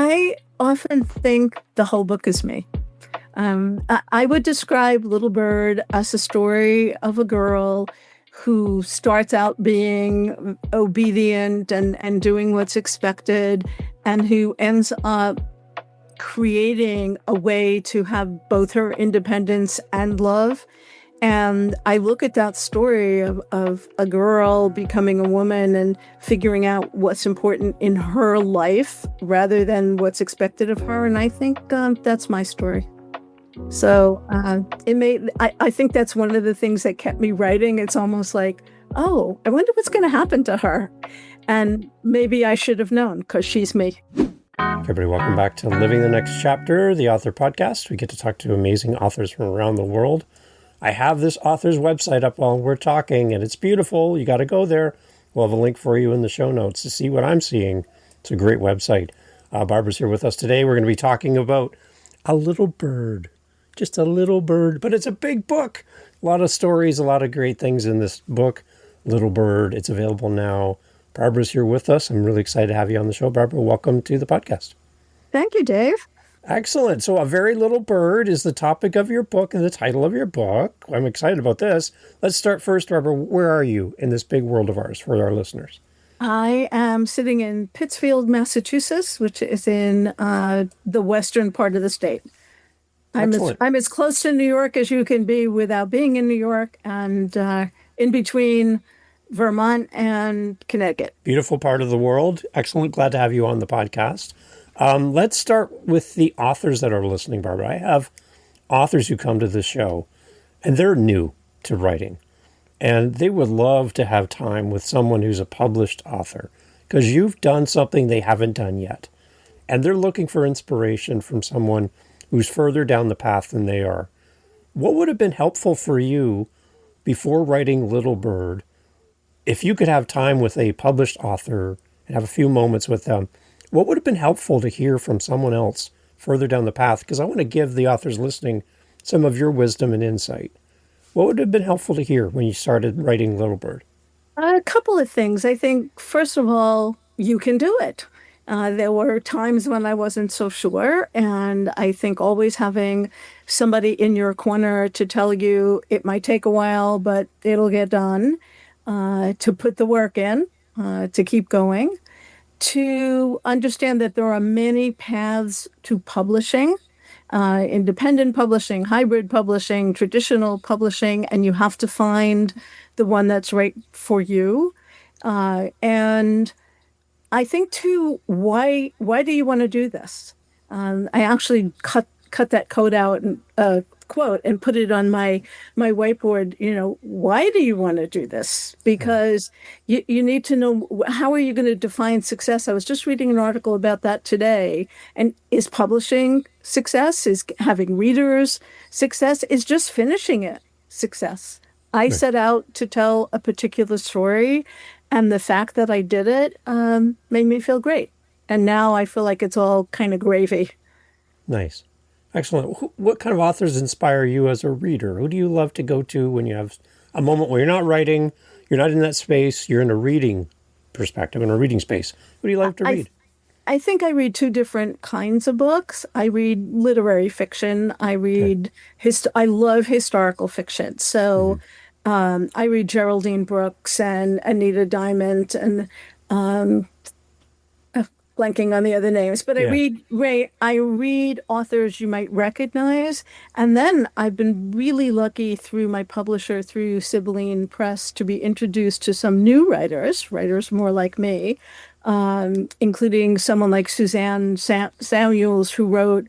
I often think the whole book is me. I would describe Little Bird as a story of a girl who starts out being obedient and doing what's expected, and who ends up creating a way to have both her independence and love. And I look at that story of a girl becoming a woman and figuring out what's important in her life rather than what's expected of her. And I think that's my story. So I think that's one of the things that kept me writing. It's almost like, oh, I wonder what's going to happen to her. And maybe I should have known because she's me. Everybody, welcome back to Living the Next Chapter, the author podcast. We get to talk to amazing authors from around the world. I have this author's website up while we're talking, and it's beautiful. You got to go there. We'll have a link for you in the show notes to see what I'm seeing. It's a great website. Barbara's here with us today. We're going to be talking about a little bird. Just a little bird, but it's a big book. A lot of stories, a lot of great things in this book. Little Bird, it's available now. Barbara's here with us. I'm really excited to have you on the show. Barbara, welcome to the podcast. Thank you, Dave. Excellent. So A Very Little Bird is the topic of your book and the title of your book. I'm excited about this. Let's start first, Barbara. Where are you in this big world of ours for our listeners? I am sitting in Pittsfield, Massachusetts, which is in the western part of the state. I'm as close to New York as you can be without being in New York, and in between Vermont and Connecticut. Beautiful part of the world. Excellent. Glad to have you on the podcast. Let's start with the authors that are listening, Barbara. I have authors who come to this show, and they're new to writing, and they would love to have time with someone who's a published author, because you've done something they haven't done yet, and they're looking for inspiration from someone who's further down the path than they are. What would have been helpful for you before writing Little Bird, if you could have time with a published author and have a few moments with them? What would have been helpful to hear from someone else further down the path? Because I want to give the authors listening some of your wisdom and insight. What would have been helpful to hear when you started writing Little Bird? A couple of things. I think, first of all, you can do it. There were times when I wasn't so sure, and I think always having somebody in your corner to tell you it might take a while, but it'll get done, to put the work in, to keep going, to understand that there are many paths to publishing, independent publishing, hybrid publishing, traditional publishing, and you have to find the one that's right for you. And I think too, why do you want to do this? I actually cut that quote out and quote and put it on my whiteboard. Why do you want to do this? Because you need to know, how are you going to define success? I was just reading an article about that today. And is publishing success? Is having readers success? Is just finishing it success? I set out to tell a particular story, and the fact that I did it made me feel great. And now I feel like it's all kind of gravy. Nice. Excellent. What kind of authors inspire you as a reader? Who do you love to go to when you have a moment where you're not writing, you're not in that space, you're in a reading perspective, in a reading space? Who do you love to read? I think I read two different kinds of books. I read literary fiction. I love historical fiction. So I read Geraldine Brooks and Anita Diamond and blanking on the other names, but I read authors you might recognize. And then I've been really lucky through my publisher, through Sibylline Press, to be introduced to some new writers more like me, including someone like Suzanne Samuels, who wrote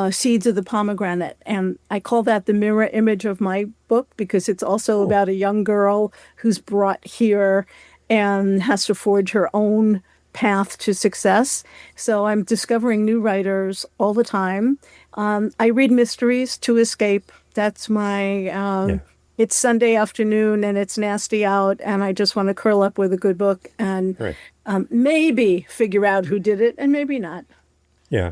Seeds of the Pomegranate. And I call that the mirror image of my book, because it's also about a young girl who's brought here and has to forge her own path to success. So I'm discovering new writers all the time. I read mysteries to escape. That's my, it's Sunday afternoon and it's nasty out, and I just want to curl up with a good book and maybe figure out who did it, and maybe not. Yeah.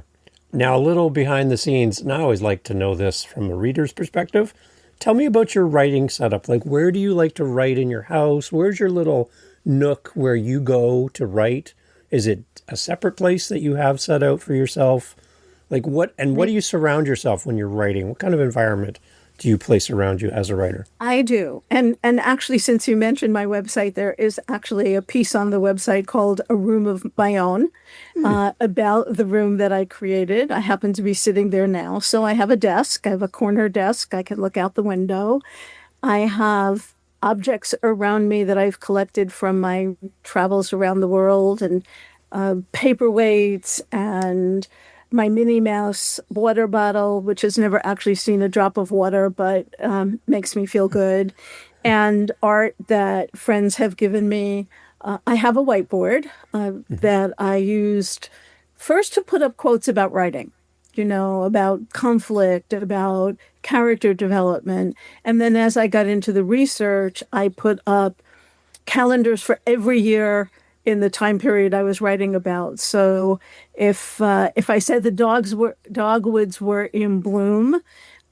Now, a little behind the scenes, and I always like to know this from a reader's perspective. Tell me about your writing setup. Like, where do you like to write in your house? Where's your little nook where you go to write? Is it a separate place that you have set out for yourself? Like what do you surround yourself when you're writing? What kind of environment do you place around you as a writer? I do. And actually, since you mentioned my website, there is actually a piece on the website called A Room of My Own, about the room that I created. I happen to be sitting there now. So I have a desk. I have a corner desk. I can look out the window. I have objects around me that I've collected from my travels around the world, and paperweights, and my Minnie Mouse water bottle, which has never actually seen a drop of water, but makes me feel good, and art that friends have given me. I have a whiteboard that I used first to put up quotes about writing, about conflict, about character development. And then as I got into the research, I put up calendars for every year in the time period I was writing about. So if I said the dogwoods were in bloom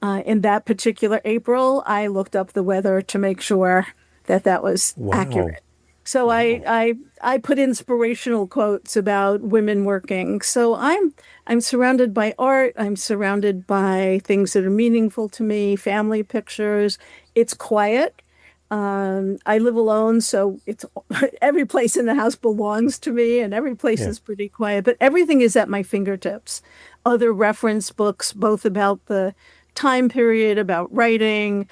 in that particular April, I looked up the weather to make sure that that was Wow. accurate. So Wow. I put inspirational quotes about women working. So I'm surrounded by art. I'm surrounded by things that are meaningful to me, family pictures. It's quiet. I live alone, so it's every place in the house belongs to me, and every place Yeah. is pretty quiet. But everything is at my fingertips. Other reference books, both about the time period, about writing,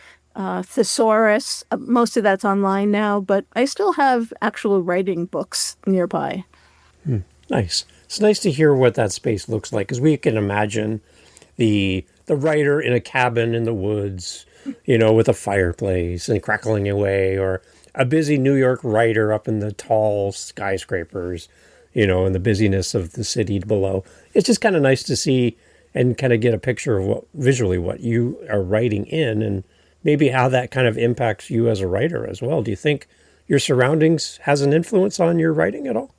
thesaurus. Most of that's online now, but I still have actual writing books nearby. Nice. It's nice to hear what that space looks like because we can imagine the writer in a cabin in the woods, with a fireplace and crackling away, or a busy New York writer up in the tall skyscrapers, and the busyness of the city below. It's just kind of nice to see and kind of get a picture of what you are writing in, and maybe how that kind of impacts you as a writer as well. Do you think your surroundings has an influence on your writing at all?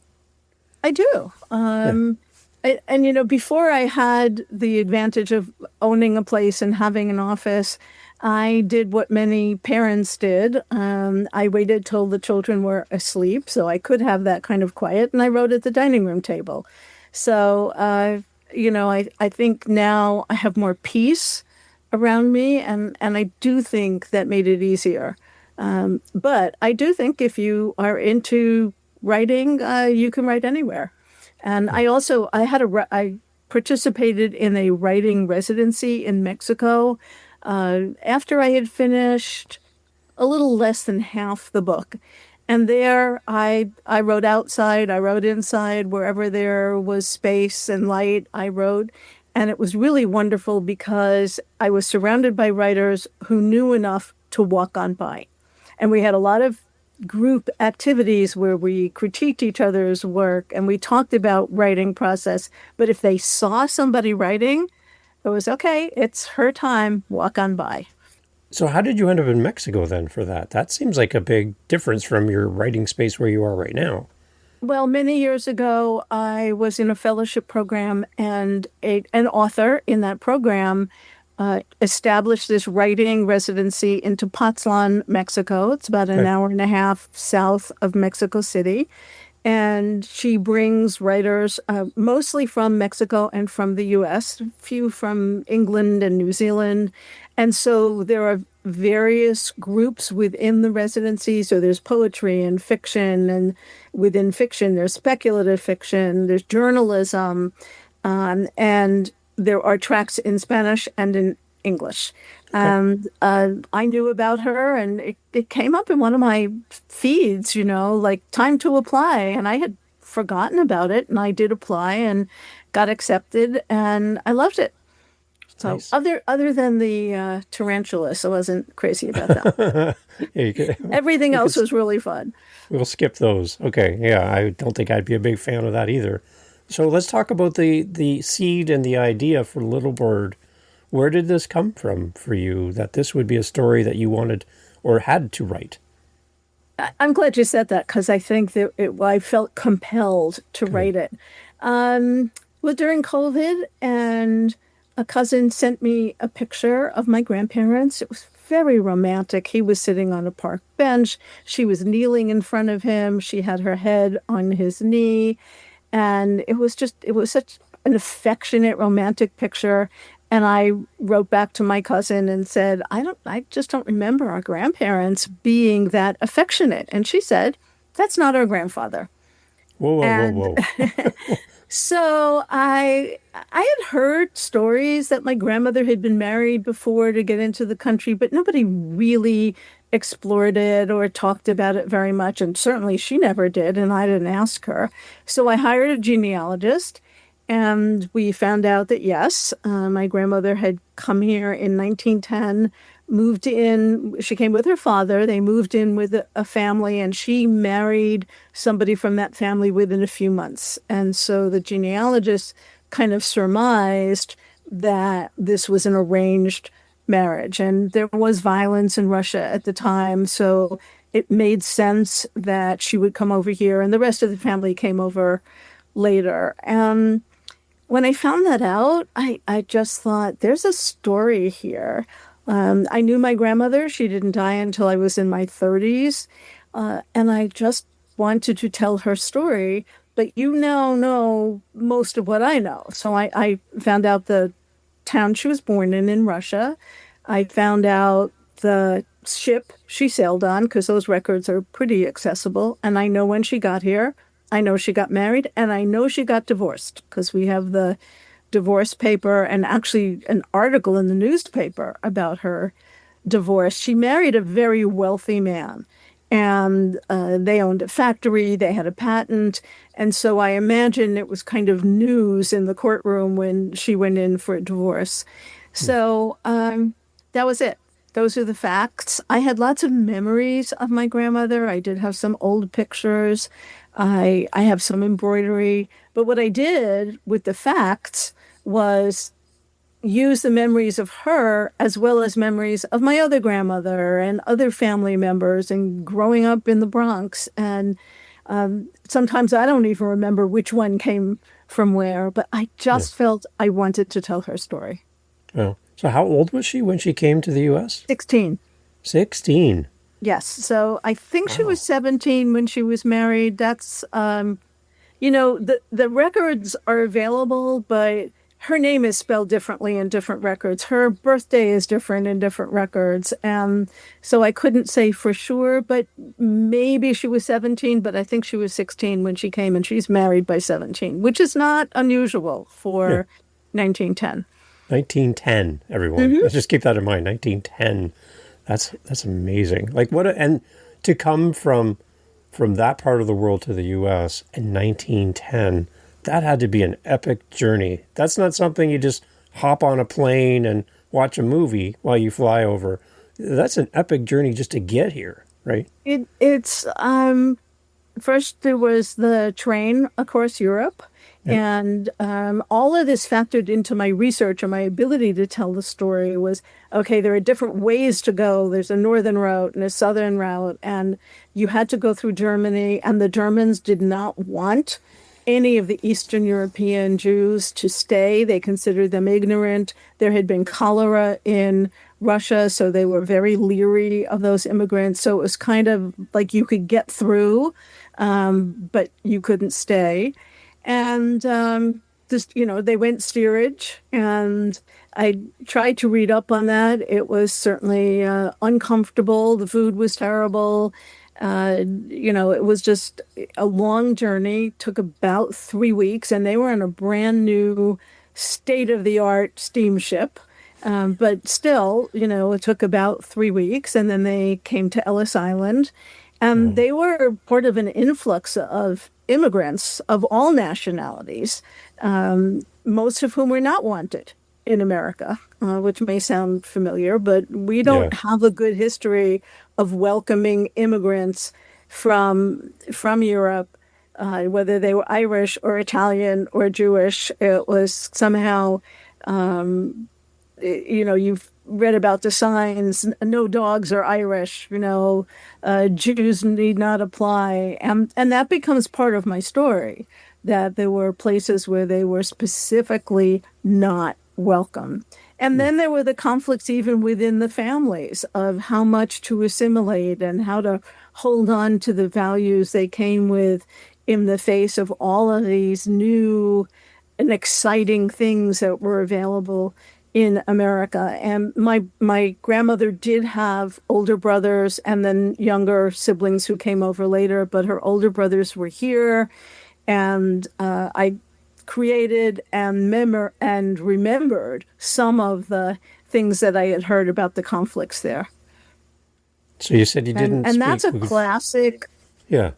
I do. Yeah. Before I had the advantage of owning a place and having an office, I did what many parents did. I waited till the children were asleep so I could have that kind of quiet, and I wrote at the dining room table. So, I think now I have more peace around me, and I do think that made it easier. But I do think if you are into writing, you can write anywhere. And I participated in a writing residency in Mexico after I had finished a little less than half the book. And there I wrote outside, I wrote inside, wherever there was space and light, I wrote. And it was really wonderful because I was surrounded by writers who knew enough to walk on by. And we had a lot of group activities where we critiqued each other's work and we talked about writing process. But if they saw somebody writing, it was okay, it's her time, walk on by. So how did you end up in Mexico then for that? That seems like a big difference from your writing space where you are right now. Well, many years ago, I was in a fellowship program, and an author in that program established this writing residency in Tepoztlan, Mexico. It's about an Okay. hour and a half south of Mexico City. And she brings writers mostly from Mexico and from the US, a few from England and New Zealand. And so there are various groups within the residency. So there's poetry and fiction, and within fiction, there's speculative fiction, there's journalism, and there are tracks in Spanish and in English. Okay. And I knew about her, and it came up in one of my feeds, like time to apply. And I had forgotten about it, and I did apply and got accepted, and I loved it. So Nice. other than the tarantulas, I wasn't crazy about that. Yeah, you could, Everything we could else was really fun. we'll skip those. Okay. Yeah, I don't think I'd be a big fan of that either. So let's talk about the seed and the idea for Little Bird. Where did this come from for you that this would be a story that you wanted or had to write? I'm glad you said that because I think that I felt compelled to Good. write it. Um, well, during COVID, and a cousin sent me a picture of my grandparents. It was very romantic. He was sitting on a park bench. She was kneeling in front of him. She had her head on his knee. And it was such an affectionate, romantic picture. And I wrote back to my cousin and said, I just don't remember our grandparents being that affectionate. And she said, that's not our grandfather. Whoa, whoa, whoa, And whoa. so I had heard stories that my grandmother had been married before to get into the country, but nobody really explored it or talked about it very much. And certainly she never did, and I didn't ask her. So I hired a genealogist, and we found out that yes, my grandmother had come here in 1910, moved in. She came with her father. They moved in with a family, and she married somebody from that family within a few months. And so the genealogist kind of surmised that this was an arranged marriage. And there was violence in Russia at the time. So it made sense that she would come over here, and the rest of the family came over later. And when I found that out, I just thought, there's a story here. I knew my grandmother. She didn't die until I was in my 30s. And I just wanted to tell her story. But you now know most of what I know. So I found out the town she was born in Russia. I found out the ship she sailed on because those records are pretty accessible. And I know when she got here. I know she got married, and I know she got divorced because we have the divorce paper and actually an article in the newspaper about her divorce. She married a very wealthy man, and they owned a factory, they had a patent. And so I imagine it was kind of news in the courtroom when she went in for a divorce. So that was it. Those are the facts. I had lots of memories of my grandmother. I did have some old pictures. I have some embroidery. But what I did with the facts was use the memories of her as well as memories of my other grandmother and other family members and growing up in the Bronx. And sometimes I don't even remember which one came from where, but I Yeah. just felt I wanted to tell her story. Oh. So how old was she when she came to the US? 16. 16. Yes. So I think she was Wow. 17 when she was married. That's, the records are available, but her name is spelled differently in different records. Her birthday is different in different records. And so I couldn't say for sure, but maybe she was 17, but I think she was 16 when she came, and she's married by 17, which is not unusual Yeah. for 1910. 1910, everyone. Let's just keep that in mind. 1910. That's amazing. Like and to come from that part of the world to the US in 1910, that had to be an epic journey. That's not something you just hop on a plane and watch a movie while you fly over. That's an epic journey just to get here, right? It's first there was the train across Europe, Yep. and all of this factored into my research and my ability to tell the story was, okay, there are different ways to go. There's a northern route and a southern route, and you had to go through Germany, and the Germans did not want any of the Eastern European Jews to stay. They considered them ignorant. There had been cholera in Russia, so they were very leery of those immigrants. So it was kind of like you could get through, but you couldn't stay. And just, they went steerage, and I tried to read up on that. It was certainly uncomfortable. The food was terrible. It was just a long journey, took about 3 weeks, and they were on a brand new state of the art steamship. But still, it took about 3 weeks, and then they came to Ellis Island, and Mm. they were part of an influx of immigrants of all nationalities, most of whom were not wanted in America, which may sound familiar, but we Yeah. don't have a good history of welcoming immigrants from Europe, whether they were Irish or Italian or Jewish. It was somehow, you've read about the signs, no dogs are Irish, Jews need not apply. And that becomes part of my story, that there were places where they were specifically not welcome. And then there were the conflicts even within the families of how much to assimilate and how to hold on to the values they came with in the face of all of these new and exciting things that were available in America. And my grandmother did have older brothers and then younger siblings who came over later, but her older brothers were here, and I created and remembered some of the things that I had heard about the conflicts there. So you said you didn't And that's speak a with, classic. yeah.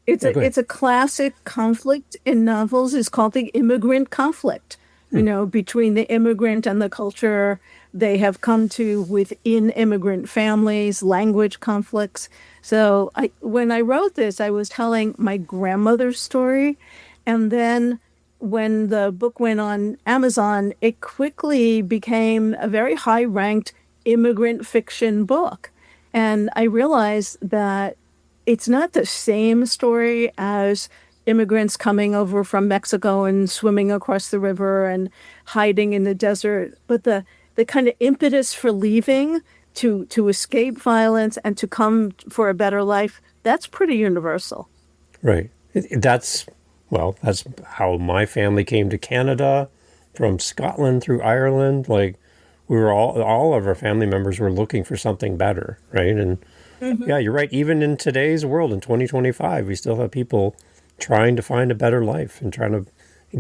It's Yeah, go ahead. a classic conflict in novels. It's called the immigrant conflict. Hmm. Between the immigrant and the culture they have come to within immigrant families, language conflicts. So when I wrote this, I was telling my grandmother's story, and then when the book went on Amazon, it quickly became a very high-ranked immigrant fiction book. And I realized that it's not the same story as immigrants coming over from Mexico and swimming across the river and hiding in the desert, but the kind of impetus for leaving to escape violence and to come for a better life, that's pretty universal. Right. That's, well, that's how my family came to Canada from Scotland through Ireland. Like, we were all of our family members were looking for something better, right? And yeah, you're right. Even in today's world, in 2025, we still have people trying to find a better life and trying to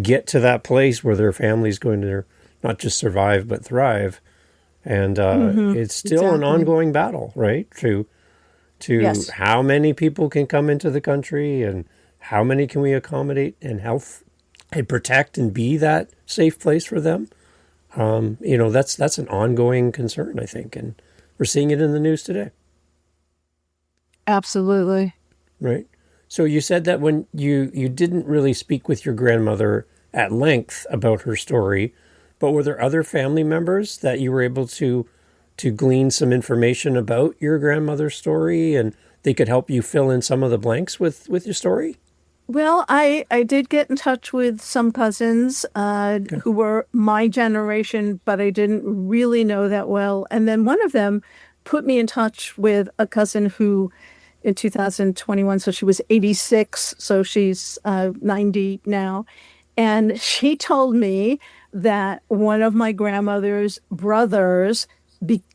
get to that place where their family's going to not just survive but thrive. And it's still an Exactly. ongoing battle, right? To Yes. how many people can come into the country and how many can we accommodate and health and protect and be that safe place for them. That's an ongoing concern, I think, and we're seeing it in the news today. Absolutely. Right. So you said that when you didn't really speak with your grandmother at length about her story, but were there other family members that you were able to glean some information about your grandmother's story and they could help you fill in some of the blanks with your story? Well, I did get in touch with some cousins Okay. who were my generation, but I didn't really know that well. And then one of them put me in touch with a cousin who, in 2021, so she was 86, so she's 90 now. And she told me that one of my grandmother's brothers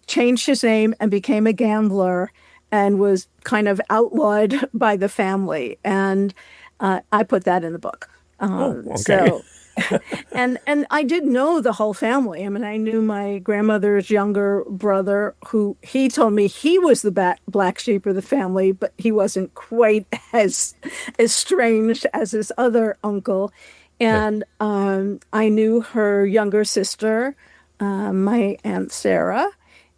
changed his name and became a gambler and was kind of outlawed by the family. And I put that in the book. Oh, okay. So, and I did know the whole family. I mean, I knew my grandmother's younger brother, who he told me he was the black sheep of the family, but he wasn't quite as estranged as his other uncle. Yeah. And I knew her younger sister, my Aunt Sarah.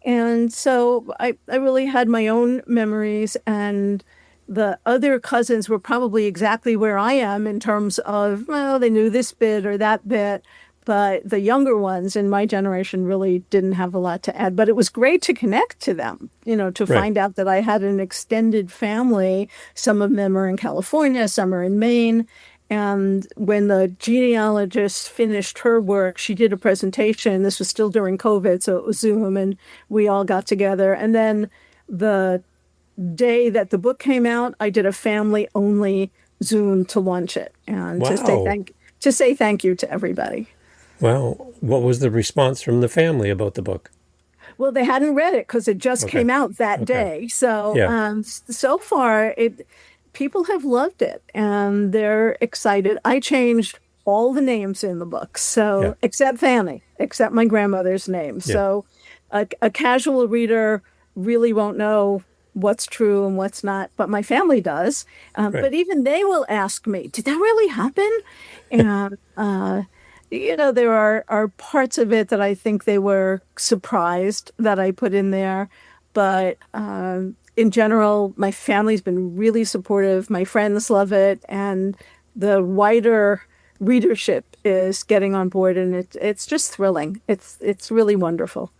And so I really had my own memories, and the other cousins were probably exactly where I am in terms of, well, they knew this bit or that bit, but the younger ones in my generation really didn't have a lot to add. But it was great to connect to them, to Right. find out that I had an extended family. Some of them are in California, some are in Maine. And when the genealogist finished her work, she did a presentation. This was still during COVID, so it was Zoom, and we all got together. And then the day that the book came out, I did a family only Zoom to launch it and Wow. to say thank you to everybody. Well, what was the response from the family about the book? Well, they hadn't read it because it just Okay. came out that Okay. day. So Yeah. so far, it people have loved it and they're excited. I changed all the names in the book, Yeah. so except Fannie, except my grandmother's name. Yeah. So a casual reader really won't know what's true and what's not, but my family does. Right. But even they will ask me, "Did that really happen?" And there are parts of it that I think they were surprised that I put in there, but in general, my family's been really supportive. My friends love it, and the wider readership is getting on board, and it's just thrilling. It's really wonderful.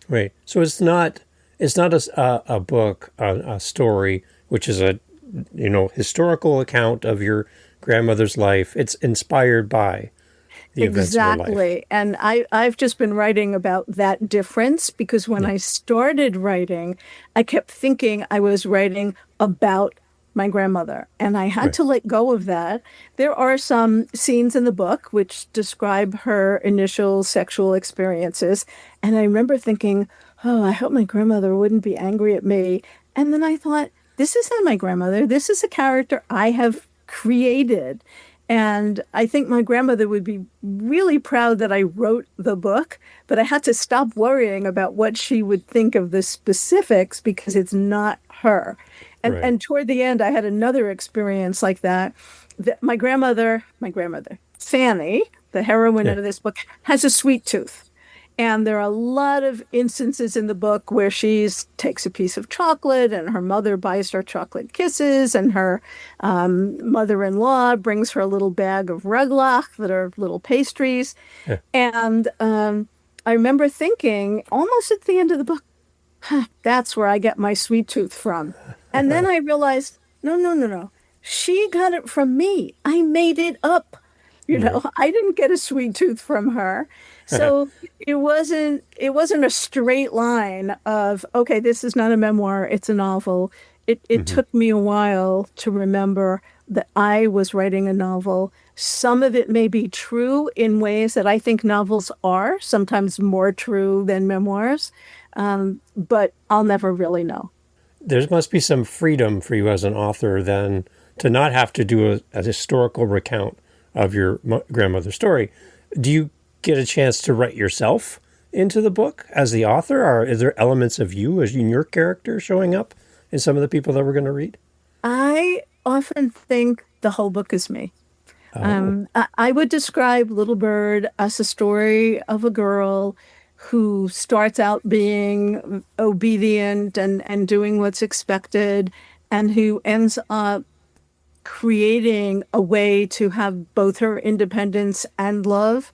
Right. So it's not a book, a story, which is a historical account of your grandmother's life. It's inspired by the events of her life. Exactly. And I've just been writing about that difference because when Yeah. I started writing, I kept thinking I was writing about my grandmother, and I had Right. to let go of that. There are some scenes in the book which describe her initial sexual experiences, and I remember thinking, oh, I hope my grandmother wouldn't be angry at me. And then I thought, this isn't my grandmother. This is a character I have created. And I think my grandmother would be really proud that I wrote the book, but I had to stop worrying about what she would think of the specifics because it's not her. Right. And toward the end, I had another experience like that. That my grandmother, Fannie, the heroine Yeah. of this book, has a sweet tooth. And there are a lot of instances in the book where she takes a piece of chocolate and her mother buys her chocolate kisses, and her mother-in-law brings her a little bag of ruglach that are little pastries. Yeah. And I remember thinking almost at the end of the book, that's where I get my sweet tooth from. And then I realized, no, no, no, no. She got it from me. I made it up. Right. I didn't get a sweet tooth from her. So it wasn't a straight line of, okay, this is not a memoir, it's a novel. It Hmm. took me a while to remember that I was writing a novel. Some of it may be true in ways that I think novels are, sometimes more true than memoirs, but I'll never really know. There must be some freedom for you as an author then to not have to do a historical recount of your grandmother's story. Do you get a chance to write yourself into the book as the author, or is there elements of you as in your character showing up in some of the people that we're going to read? I often think the whole book is me. Oh, I would describe Little Bird as a story of a girl who starts out being obedient and doing what's expected, and who ends up creating a way to have both her independence and love.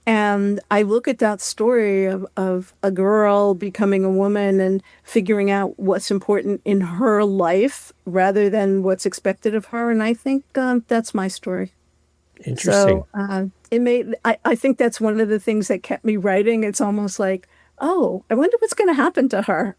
And I look at that story of a girl becoming a woman and figuring out what's important in her life rather than what's expected of her. And I think that's my story. interesting. So I think that's one of the things that kept me writing. It's almost like, oh, I wonder what's going to happen to her.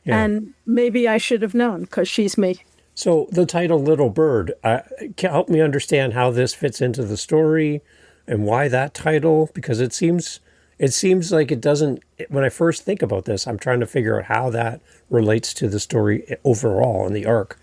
Yeah. And maybe I should have known because she's me. So the title Little Bird, can help me understand how this fits into the story and why that title, because it seems like it doesn't, when I first think about this, I'm trying to figure out how that relates to the story overall and the arc.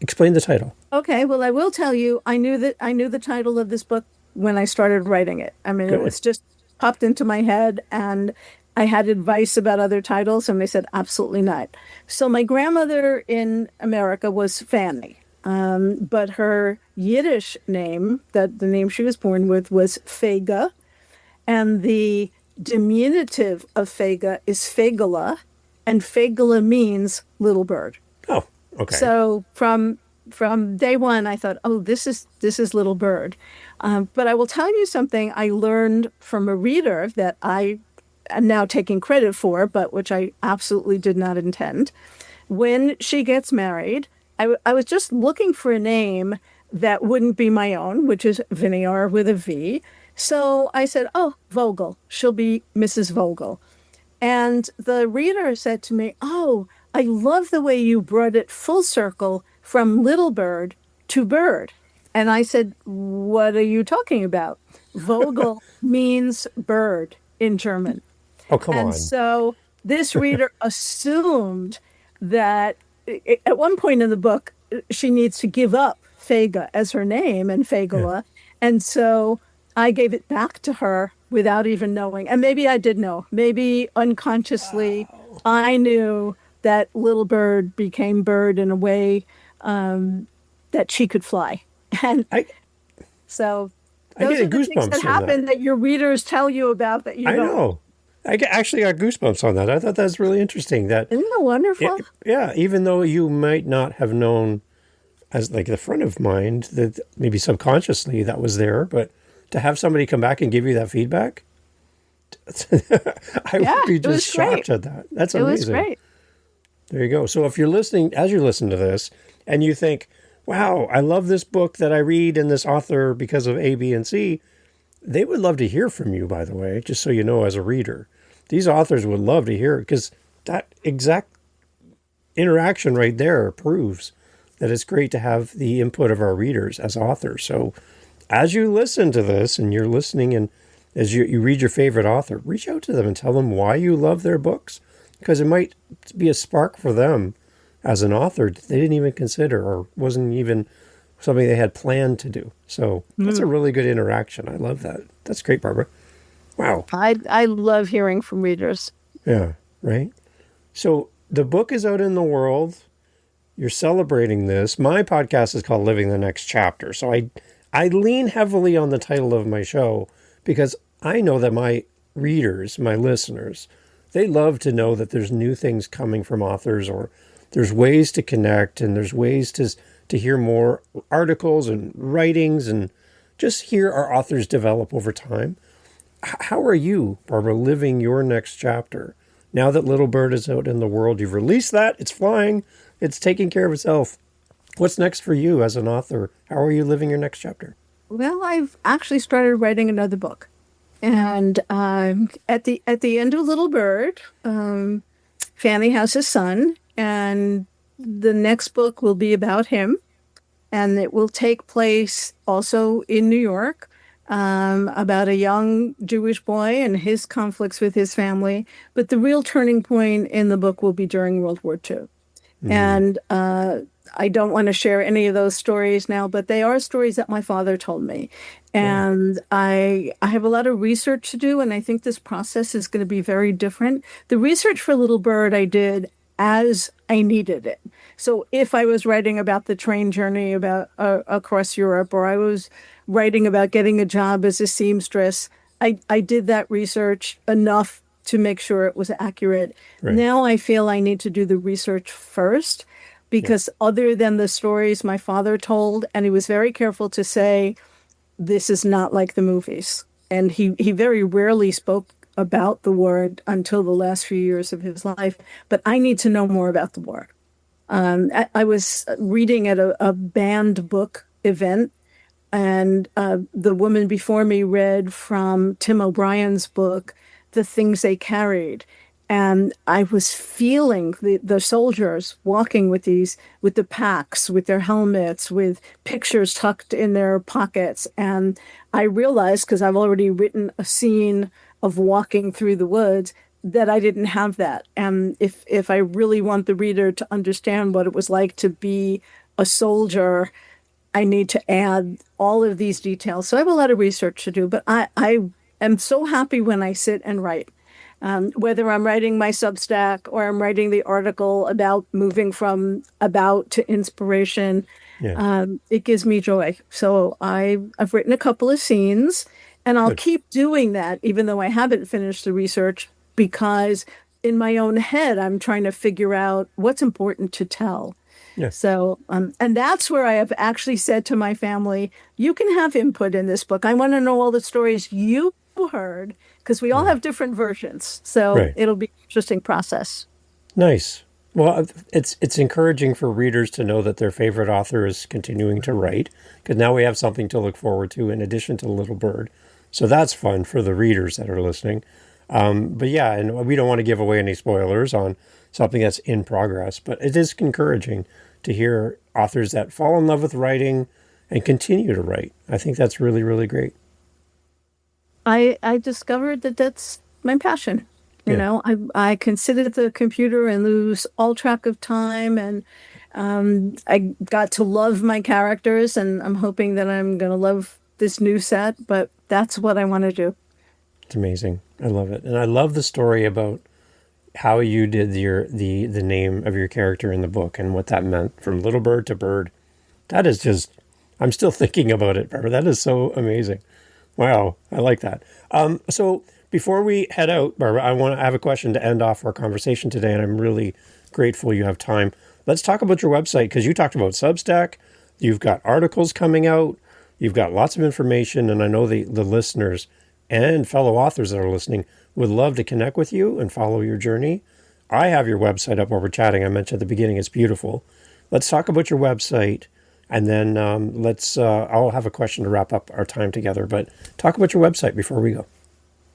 Explain the title. Okay, well, I will tell you, I knew the title of this book when I started writing it. I mean, it Good. was just popped into my head, and I had advice about other titles, and they said absolutely not. So my grandmother in America was Fannie, but her Yiddish name, that the name she was born with, was Fega, and the diminutive of Fega is Fegala, and Fegala means little bird. Oh, okay. So from day one, I thought, oh, this is Little Bird. But I will tell you something I learned from a reader that I am now taking credit for, but which I absolutely did not intend. When she gets married, I was just looking for a name that wouldn't be my own, which is Viniar with a V. So I said, oh, Vogel. She'll be Mrs. Vogel. And the reader said to me, oh, I love the way you brought it full circle from little bird to bird. And I said, what are you talking about? Vogel means bird in German. Oh, come And on. so this reader assumed that at one point in the book, she needs to give up Fega as her name and Yeah. Fegala. And so I gave it back to her without even knowing. And maybe I did know. Maybe unconsciously, I knew that little bird became bird in a way that she could fly. And I so I those are get the things goosebumps that from that. happen that your readers tell you about that you I don't. know. Actually got goosebumps on that. I thought that was really interesting. Isn't that wonderful? Yeah, even though you might not have known as like the front of mind that maybe subconsciously that was there, but to have somebody come back and give you that feedback, I Yeah, would be it was just great. shocked at that. That's It was amazing. great. There you go. So if you're listening, as you listen to this, and you think, "Wow, I love this book that I read and this author because of A, B, and C," they would love to hear from you. By the way, just so you know, as a reader, these authors would love to hear it because that exact interaction right there proves that it's great to have the input of our readers as authors. So as you listen to this and you're listening and as you read your favorite author, reach out to them and tell them why you love their books, because it might be a spark for them as an author that they didn't even consider or wasn't even something they had planned to do. So that's a really good interaction. I love that. That's great, Barbara. Wow. I love hearing from readers. Yeah, right? So the book is out in the world. You're celebrating this. My podcast is called Living the Next Chapter. So I lean heavily on the title of my show because I know that my readers, my listeners, they love to know that there's new things coming from authors, or there's ways to connect, and there's ways to hear more articles and writings and just hear our authors develop over time. How are you, Barbara, living your next chapter? Now that Little Bird is out in the world, you've released that, it's flying, it's taking care of itself. What's next for you as an author? How are you living your next chapter? Well, I've actually started writing another book. And at the end of Little Bird, Fannie has a son, and the next book will be about him, and it will take place also in New York, about a young Jewish boy and his conflicts with his family. But the real turning point in the book will be during World War II. And I don't want to share any of those stories now, but they are stories that my father told me. And I have a lot of research to do, and I think this process is going to be very different. The research for Little Bird I did as I needed it. So if I was writing about the train journey about across Europe, or I was writing about getting a job as a seamstress, I did that research enough to make sure it was accurate. Right. Now I feel I need to do the research first, because other than the stories my father told, and he was very careful to say, this is not like the movies. And he very rarely spoke about the war until the last few years of his life. But I need to know more about the war. I was reading at a banned book event, and the woman before me read from Tim O'Brien's book, The Things They Carried. And I was feeling the soldiers walking with the packs, with their helmets, with pictures tucked in their pockets. And I realized, because I've already written a scene of walking through the woods, that I didn't have that. And if I really want the reader to understand what it was like to be a soldier, I need to add all of these details. So I have a lot of research to do, but I am so happy when I sit and write. Whether I'm writing my Substack or I'm writing the article about moving from about to inspiration, it gives me joy. So I've written a couple of scenes, and I'll keep doing that even though I haven't finished the research, because in my own head, I'm trying to figure out what's important to tell. Yes. So, and that's where I have actually said to my family, you can have input in this book. I want to know all the stories you heard, because we all have different versions. So it'll be an interesting process. Nice. Well, it's encouraging for readers to know that their favorite author is continuing to write, because now we have something to look forward to in addition to Little Bird. So that's fun for the readers that are listening. But yeah, and we don't want to give away any spoilers on something that's in progress, but it is encouraging to hear authors that fall in love with writing and continue to write. I think that's really, really great. I discovered that that's my passion. You know, I can sit at the computer and lose all track of time, and I got to love my characters, and I'm hoping that I'm going to love this new set, but that's what I want to do. It's amazing. I love it. And I love the story about how you did the name of your character in the book and what that meant from Little Bird to Bird. That is just, I'm still thinking about it, Barbara. That is so amazing. Wow, I like that. So before we head out, Barbara, I have a question to end off our conversation today, and I'm really grateful you have time. Let's talk about your website, because you talked about Substack. You've got articles coming out. You've got lots of information, and I know the listeners and fellow authors that are listening would love to connect with you and follow your journey. I have your website up while we're chatting. I mentioned at the beginning, it's beautiful. Let's talk about your website. And then I'll have a question to wrap up our time together, but talk about your website before we go.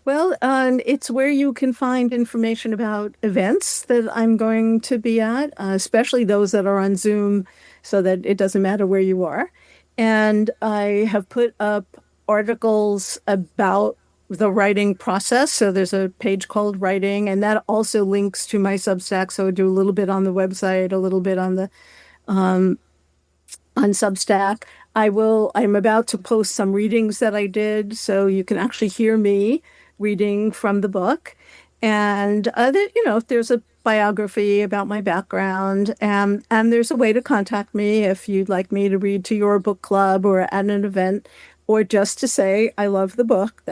Well, it's where you can find information about events that I'm going to be at, especially those that are on Zoom so that it doesn't matter where you are. And I have put up articles about the writing process. So there's a page called Writing, and that also links to my Substack. So I do a little bit on the website, a little bit on Substack. I'm about to post some readings that I did, so you can actually hear me reading from the book. And there's a biography about my background, and there's a way to contact me if you'd like me to read to your book club or at an event, or just to say I love the book.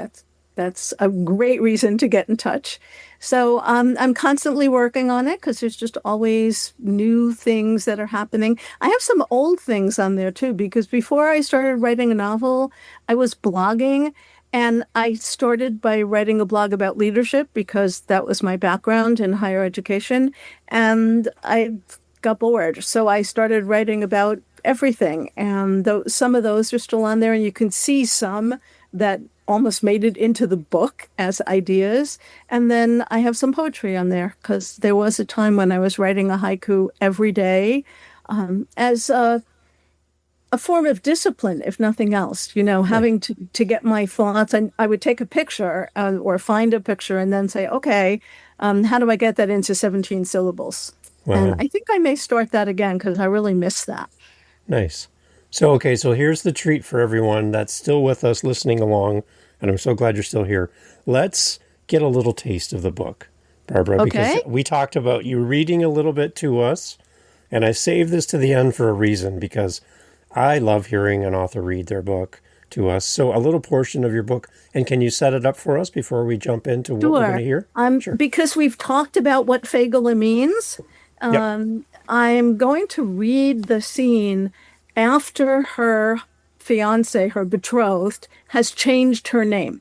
That's a great reason to get in touch. So I'm constantly working on it because there's just always new things that are happening. I have some old things on there too, because before I started writing a novel, I was blogging. And I started by writing a blog about leadership because that was my background in higher education. And I got bored. So I started writing about everything. And some of those are still on there. And you can see some that almost made it into the book as ideas. And then I have some poetry on there because there was a time when I was writing a haiku every day as a form of discipline, if nothing else, Right. having to get my thoughts. And I would take a picture or find a picture and then say, okay, how do I get that into 17 syllables? And Wow. I think I may start that again because I really miss that. Nice. So, okay, so here's the treat for everyone that's still with us listening along, and I'm so glad you're still here. Let's get a little taste of the book, Barbara, because Okay. we talked about you reading a little bit to us, and I saved this to the end for a reason because I love hearing an author read their book to us. So, a little portion of your book, and can you set it up for us before we jump into what we're going Sure. to hear? Sure. Because we've talked about what Fagala means, Yep. I'm going to read the scene after her fiance, her betrothed, has changed her name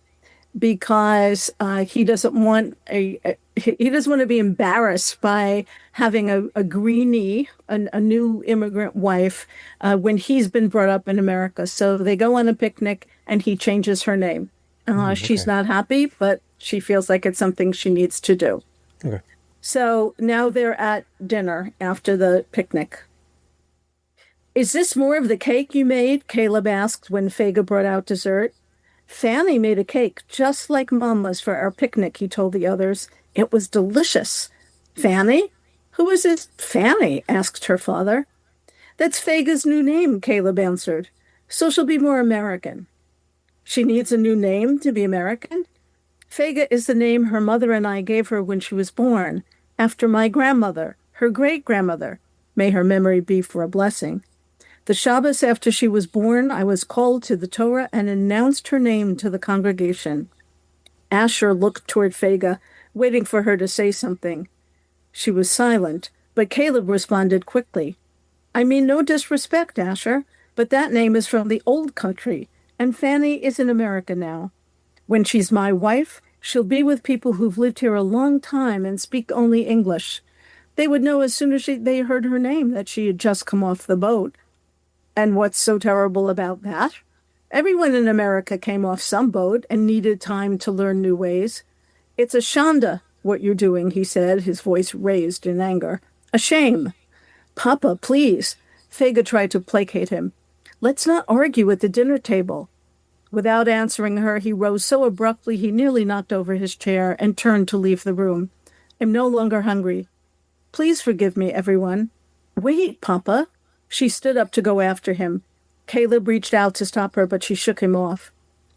because he doesn't want to be embarrassed by having a greenie, a new immigrant wife, when he's been brought up in America. So they go on a picnic and he changes her name. She's Okay. not happy, but she feels like it's something she needs to do. Okay. So now they're at dinner after the picnic. Is this more of the cake you made? Caleb asked when Fega brought out dessert. Fannie made a cake just like Mama's for our picnic, he told the others. It was delicious. Fannie? Who is this Fannie? Asked her father. That's Fega's new name, Caleb answered. So she'll be more American. She needs a new name to be American? Fega is the name her mother and I gave her when she was born, after my grandmother, her great grandmother. May her memory be for a blessing. The Shabbos after she was born, I was called to the Torah and announced her name to the congregation. Asher looked toward Fega, waiting for her to say something. She was silent, but Caleb responded quickly. I mean no disrespect, Asher, but that name is from the old country, and Fannie is in America now. When she's my wife, she'll be with people who've lived here a long time and speak only English. They would know as soon as they heard her name that she had just come off the boat. And what's so terrible about that? Everyone in America came off some boat and needed time to learn new ways. It's a shanda, what you're doing, he said, his voice raised in anger. A shame. Papa, please. Fega tried to placate him. Let's not argue at the dinner table. Without answering her, he rose so abruptly he nearly knocked over his chair and turned to leave the room. I'm no longer hungry. Please forgive me, everyone. Wait, Papa. She stood up to go after him. Caleb reached out to stop her, but she shook him off.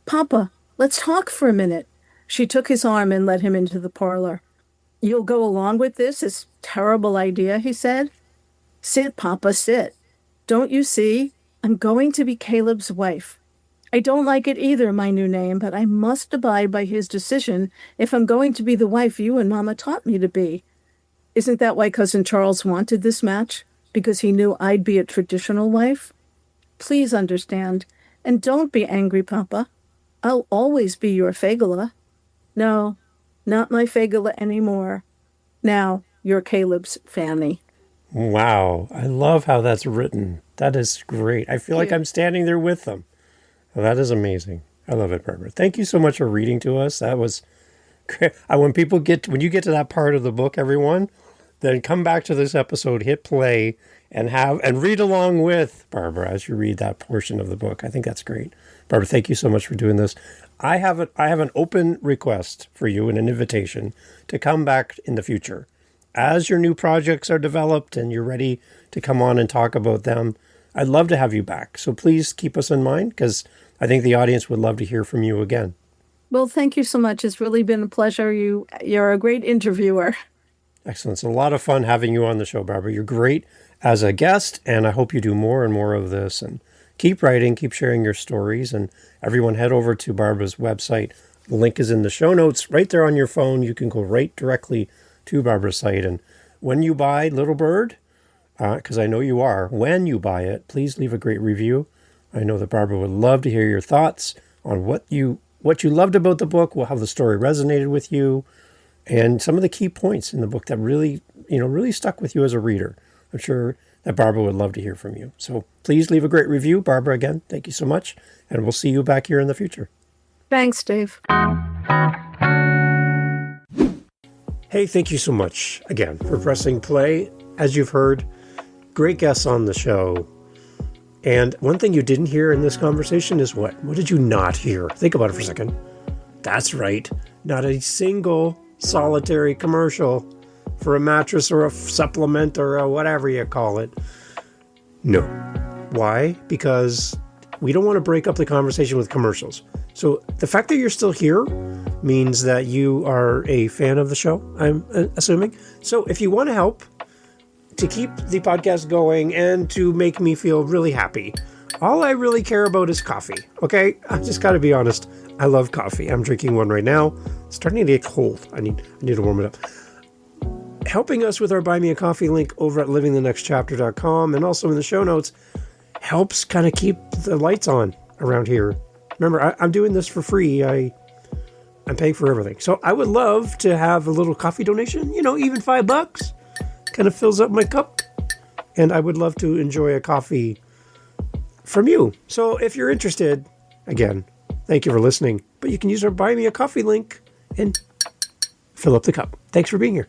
Papa, let's talk for a minute. She took his arm and led him into the parlor. You'll go along with this terrible idea, he said. Sit, Papa, sit. Don't you see? I'm going to be Caleb's wife. I don't like it either, my new name, but I must abide by his decision if I'm going to be the wife you and Mama taught me to be. Isn't that why Cousin Charles wanted this match? Because he knew I'd be a traditional wife? Please understand, and don't be angry, Papa. I'll always be your Fagala. No, not my Fagala anymore. Now you're Caleb's Fannie. Wow. I love how that's written. That is great. I feel Thank like you. I'm standing there with them. Well, that is amazing. I love it, Barbara. Thank you so much for reading to us. That was great. When you get to that part of the book, everyone, then come back to this episode, hit play, and read along with Barbara as you read that portion of the book. I think that's great. Barbara, thank you so much for doing this. I have an open request for you and an invitation to come back in the future. As your new projects are developed and you're ready to come on and talk about them, I'd love to have you back. So please keep us in mind, because I think the audience would love to hear from you again. Well, thank you so much. It's really been a pleasure. You're a great interviewer. Excellent. It's a lot of fun having you on the show, Barbara. You're great as a guest, and I hope you do more and more of this. And keep writing, keep sharing your stories, and everyone head over to Barbara's website. The link is in the show notes right there on your phone. You can go right directly to Barbara's site. And when you buy Little Bird, because I know you are, when you buy it, please leave a great review. I know that Barbara would love to hear your thoughts on what you loved about the book, how the story resonated with you, and some of the key points in the book that really stuck with you as a reader. I'm sure that Barbara would love to hear from you. So please leave a great review. Barbara, again, thank you so much, and we'll see you back here in the future. Thanks, Dave. Hey, thank you so much again for pressing play. As you've heard, great guests on the show. And one thing you didn't hear in this conversation is what? What did you not hear? Think about it for a second. That's right. Not a single solitary commercial for a mattress or a supplement or a whatever you call it. No. Why? Because we don't want to break up the conversation with commercials. So the fact that you're still here means that you are a fan of the show, I'm assuming. So if you want to help to keep the podcast going and to make me feel really happy, all I really care about is coffee, okay? I just got to be honest. I love coffee. I'm drinking one right now. It's starting to get cold. I need to warm it up. Helping us with our Buy Me a Coffee link over at livingthenextchapter.com and also in the show notes helps kind of keep the lights on around here. Remember, I'm doing this for free. I'm paying for everything. So I would love to have a little coffee donation, even $5 kind of fills up my cup. And I would love to enjoy a coffee from you. So if you're interested, again, thank you for listening. But you can use our Buy Me a Coffee link and fill up the cup. Thanks for being here.